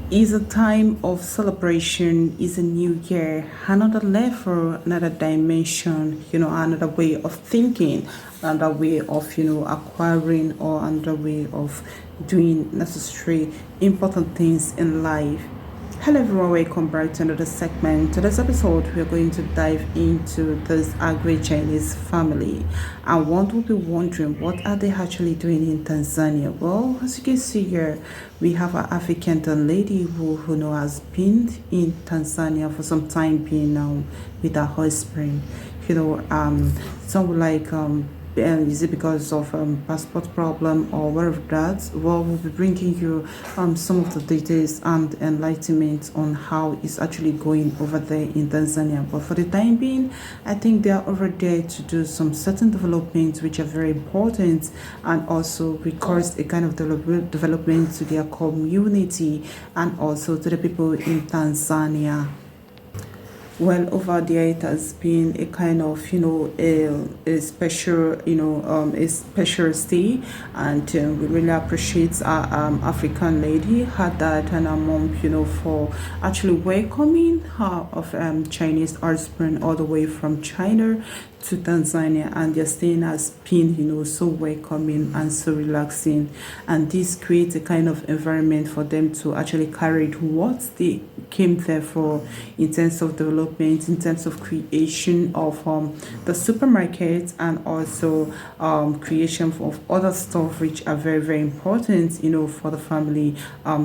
Is a time of celebration, is a new year, another level, another dimension, another way of thinking, another way of, acquiring, or another way of doing necessary important things in life. Hello everyone, welcome back to another segment. Today's episode, we are going to dive into this Agri-Chinese family. And one will be wondering, what are they actually doing in Tanzania? Well, as you can see here, we have an African lady who has been in Tanzania for some time being now with her husband. Some would like is it because of passport problem or whatever that? Well, we'll be bringing you some of the details and enlightenment on how it's actually going over there in Tanzania. But for the time being, I think they are over there to do some certain developments which are very important and also requires a kind of development to their community and also to the people in Tanzania. Well, over there it has been a kind of a special a special stay, and we really appreciate our African lady, her dad and her mom, for actually welcoming her of Chinese husband all the way from China to Tanzania, and their staying has been so welcoming and so relaxing, and this creates a kind of environment for them to actually carry what they came there for in terms of development, in terms of creation of the supermarket, and also creation of other stuff which are very very important for the family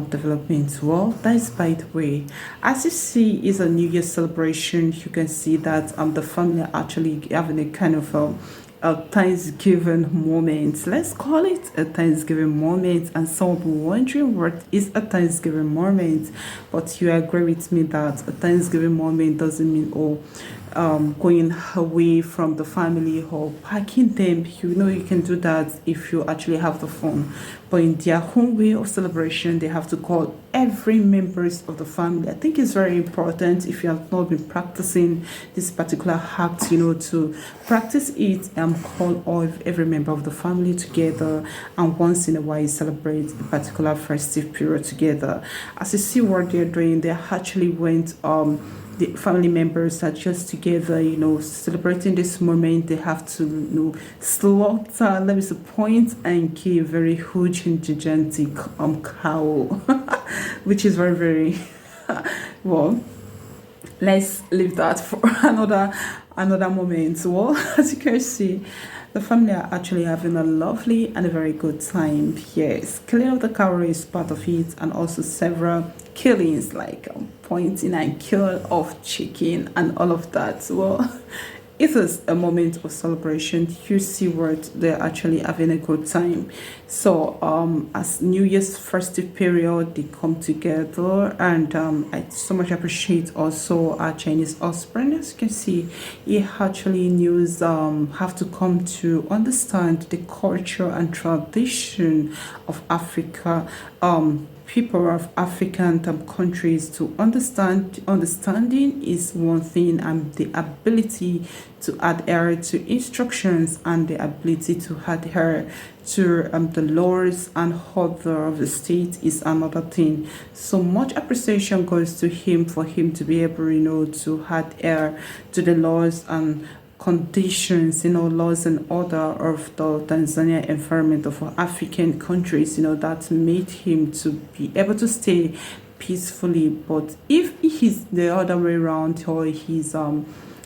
development. Well, that is by the way. As you see, is a New Year celebration. You can see that the family are actually having a kind of a Thanksgiving moment. Let's call it a Thanksgiving moment. And some will be wondering what is a Thanksgiving moment. But you agree with me that a Thanksgiving moment doesn't mean going away from the family or packing them. You can do that if you actually have the phone. But in their own way of celebration, they have to call every members of the family. I think it's very important if you have not been practicing this particular act, to practice it and call every member of the family together, and once in a while celebrate a particular festive period together. As you see what they're doing, they actually went the family members are just together, celebrating this moment. They have to, slaughter, let me say, point and kill a very huge and gigantic cow, which is very, very well. Let's leave that for another moment. Well, as you can see, the family are actually having a lovely and a very good time. Yes, killing of the cow is part of it, and also several killings like pointing and kill of chicken and all of that. Well, it is a moment of celebration. You see what they're actually having a good time. So as New Year's festive period, they come together, and I so much appreciate also our Chinese husband. As you can see, he actually knows have to come to understand the culture and tradition of Africa, people of African countries. To understanding is one thing, and the ability to adhere to instructions and the ability to adhere to the laws and order of the state is another thing. So much appreciation goes to him for him to be able to adhere to the laws and conditions, laws and order of the Tanzania environment of African countries, that made him to be able to stay peacefully. But if he's the other way around, or he's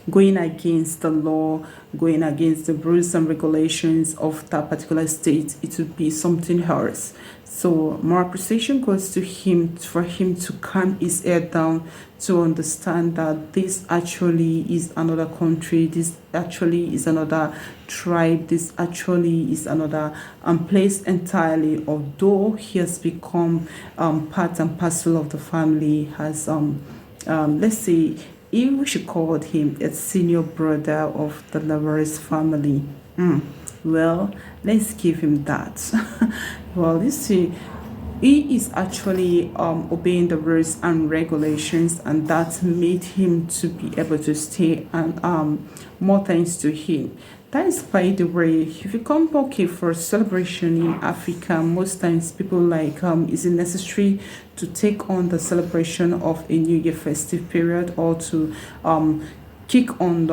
going against the law, going against the rules and regulations of that particular state, it would be something else. So more appreciation goes to him for him to calm his head down, to understand that this actually is another country, this actually is another tribe, this actually is another place entirely. Although he has become part and parcel of the family, has let's say, if we should call him a senior brother of the Lawrence family. Well, let's give him that. Well, you see, he is actually obeying the rules and regulations, and that made him to be able to stay, and more thanks to him. That is by the way, if you come okay for celebration in Africa, most times people like is it necessary to take on the celebration of a New Year festive period or to kick on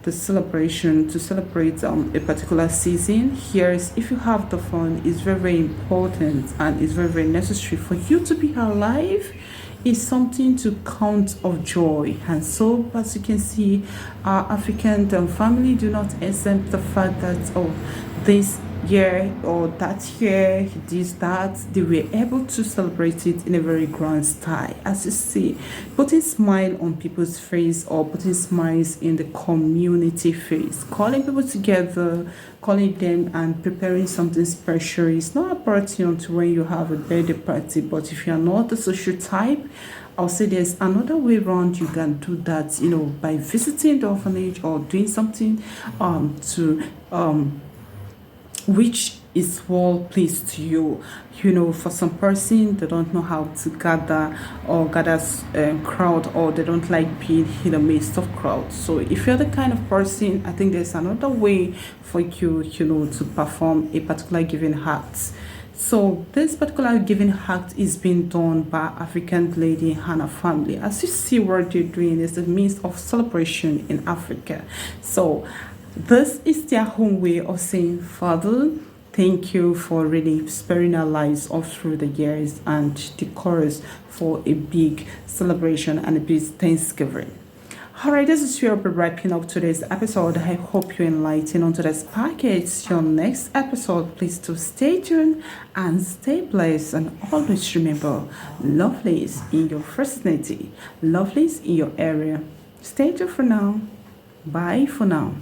the celebration to celebrate a particular season. Here is if you have the fun, it's very, very important and it's very, very necessary for you to be alive is something to count of joy. And so as you can see, our African family do not accept the fact that this year or that year, this, that, they were able to celebrate it in a very grand style. As you see, putting smile on people's face or putting smiles in the community face, calling people together, calling them and preparing something special. It's not a party until when you have a birthday party, but if you're not the social type, I'll say there's another way around you can do that, by visiting the orphanage or doing something to which is well pleased to you. For some person, they don't know how to gather or gather crowd, or they don't like being in the midst of crowd. So if you're the kind of person, I think there's another way for you, to perform a particular giving act. So this particular giving act is being done by African lady and her family. As you see, what they're doing is the means of celebration in Africa. So this is their own way of saying, Father, thank you for really sparing our lives all through the years, and the chorus for a big celebration and a big Thanksgiving. Alright, this is where I'll be wrapping up today's episode. I hope you're enlightened on today's package. Your next episode, please to stay tuned and stay blessed, and always remember, love is in your vicinity, love is in your area. Stay tuned for now. Bye for now.